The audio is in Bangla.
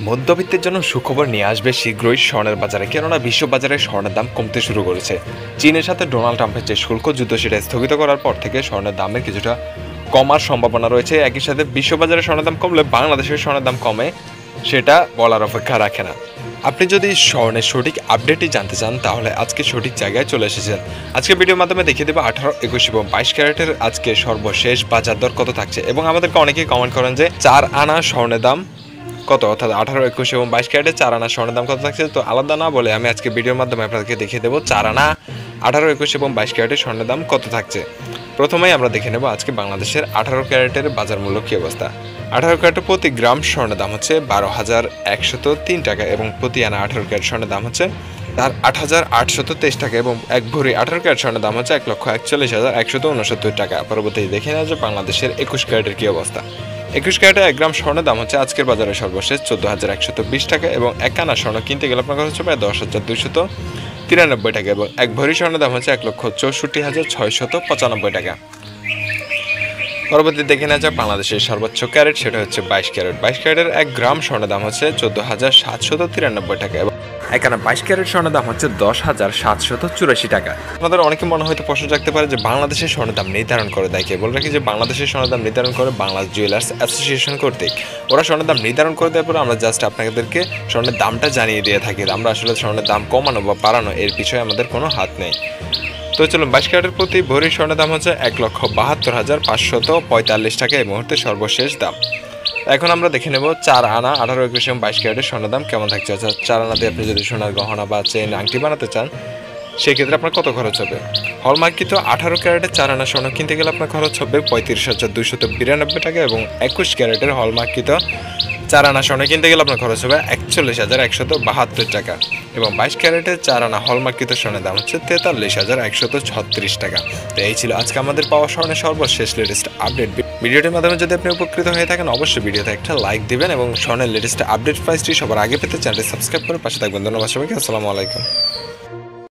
মধ্যবিত্তের জন্য সুখবর নিয়ে আসবে শীঘ্রই স্বর্ণের বাজারে, কেননা বিশ্ববাজারে স্বর্ণের দাম কমতে শুরু করেছে। চীনের সাথে ডোনাল্ড ট্রাম্পের যে শুল্ক যুদ্ধ সেটা স্থগিত করার পর থেকে স্বর্ণের দামের কিছুটা কমার সম্ভাবনা রয়েছে। একই সাথে বিশ্ববাজারে স্বর্ণের দাম কমলে বাংলাদেশের স্বর্ণের দাম কমে সেটা বলার অপেক্ষা রাখে না। আপনি যদি স্বর্ণের সঠিক আপডেটই জানতে চান তাহলে আজকে সঠিক জায়গায় চলে এসেছেন। আজকে ভিডিওর মাধ্যমে দেখিয়ে দেবো 18, 21 এবং 22 ক্যারেটের আজকে সর্বশেষ বাজার দর কত থাকছে। এবং আমাদেরকে অনেকেই কমেন্ট করেন যে 4 আনা স্বর্ণের দাম কত, অর্থাৎ 18, 21 এবং 22 ক্যারেটের 4 আনা স্বর্ণের দাম কত থাকছে। তো আলাদা না বলে আমি আজকে ভিডিওর মাধ্যমে আপনাদেরকে দেখিয়ে দেবো 4 আনা 18, 21 এবং 22 ক্যারেটের স্বর্ণের দাম কত থাকছে। প্রথমেই আমরা দেখে নেব আজকে বাংলাদেশের 18 ক্যারেটের বাজার মূল্য কী অবস্থা। 18 ক্যারেটের প্রতি গ্রাম স্বর্ণের দাম হচ্ছে 12,103 টাকা এবং প্রতি আনা 18 ক্যারেট স্বর্ণের দাম হচ্ছে 8,823 টাকা এবং এক ভরি 18 ক্যারেট স্বর্ণের দাম হচ্ছে 1,41,169 টাকা। পরবর্তীতে দেখে নেওয়া যে বাংলাদেশের 21 ক্যারেটের কী অবস্থা। 21 ক্যারেটে 1 গ্রাম স্বর্ণের দাম হচ্ছে আজকের বাজারে সর্বশেষ 14,120 টাকা এবং 1 আনা স্বর্ণ কিনতে গেলে আপনার খরচ হবে 10,293 টাকা এবং এক ভরি স্বর্ণের দাম হচ্ছে 1,64,695 টাকা। পরবর্তী দেখে নেওয়া যায় বাংলাদেশের সর্বোচ্চ ক্যারেট, সেটা হচ্ছে 22 ক্যারেট। 22 ক্যারেটের 1 গ্রাম স্বর্ণের দাম হচ্ছে 14,793 টাকা এবং এখানে 22 ক্যারেট স্বর্ণের দাম হচ্ছে 10,784 টাকা। আপনাদের অনেকে মনে হয়তো প্রশ্ন জাগতে পারে যে বাংলাদেশের স্বর্ণের দাম নির্ধারণ করে দেয় কে। বলে রাখি যে বাংলাদেশের স্বর্ণের দাম নির্ধারণ করে বাংলাদেশ জুয়েলার্স অ্যাসোসিয়েশন কর্তৃক। ওরা স্বর্ণের দাম নির্ধারণ করে দেওয়ার পরে আমরা জাস্ট আপনাদেরকে স্বর্ণের দামটা জানিয়ে দিয়ে থাকি। আমরা আসলে স্বর্ণের দাম কমানো বা বাড়ানো এর পিছনে আমাদের কোনো হাত নেই। তো চলুন, 22 ক্যারেটের প্রতি ভরি স্বর্ণের দাম হচ্ছে 1,72,545 টাকা এই মুহূর্তে সর্বশেষ দাম। এখন আমরা দেখে নেব 4 আনা 18, 21 এবং 22 ক্যারেটের স্বর্ণের দাম কেমন থাকছে। অর্থাৎ 4 আনা দিয়ে আপনি যদি সোনার গহনা বা চেন আংটি বানাতে চান সেক্ষেত্রে আপনার কত খরচ হবে। হলমার্কিত 18 ক্যারেটের 4 আনা স্বর্ণ কিনতে গেলে আপনার খরচ হবে 35,292 টাকা এবং 21 ক্যারেটের হলমার্কিত 4 আনা স্বর্ণ কিনতে গেলে আপনার খরচ হবে 41,172 টাকা এবং 22 ক্যারেটের 4 আনা হলমার্কিত স্বর্ণের দাম হচ্ছে 43,136 টাকা। তো এই ছিল আজকে আমাদের পাওয়া স্বর্ণের সর্বশেষ লেটেস্ট আপডেট। ভিডিওটির মাধ্যমে যদি আপনি উপকৃত হয়ে থাকেন অবশ্যই ভিডিওতে একটা লাইক দিবেন এবং স্বর্ণের লেটেস্ট আপডেট প্রাইসটি সবার আগে পেতে চ্যানেলটি সাবস্ক্রাইব করে পাশে থাকবেন। ধন্যবাদ সবাইকে। আসসালামু আলাইকুম।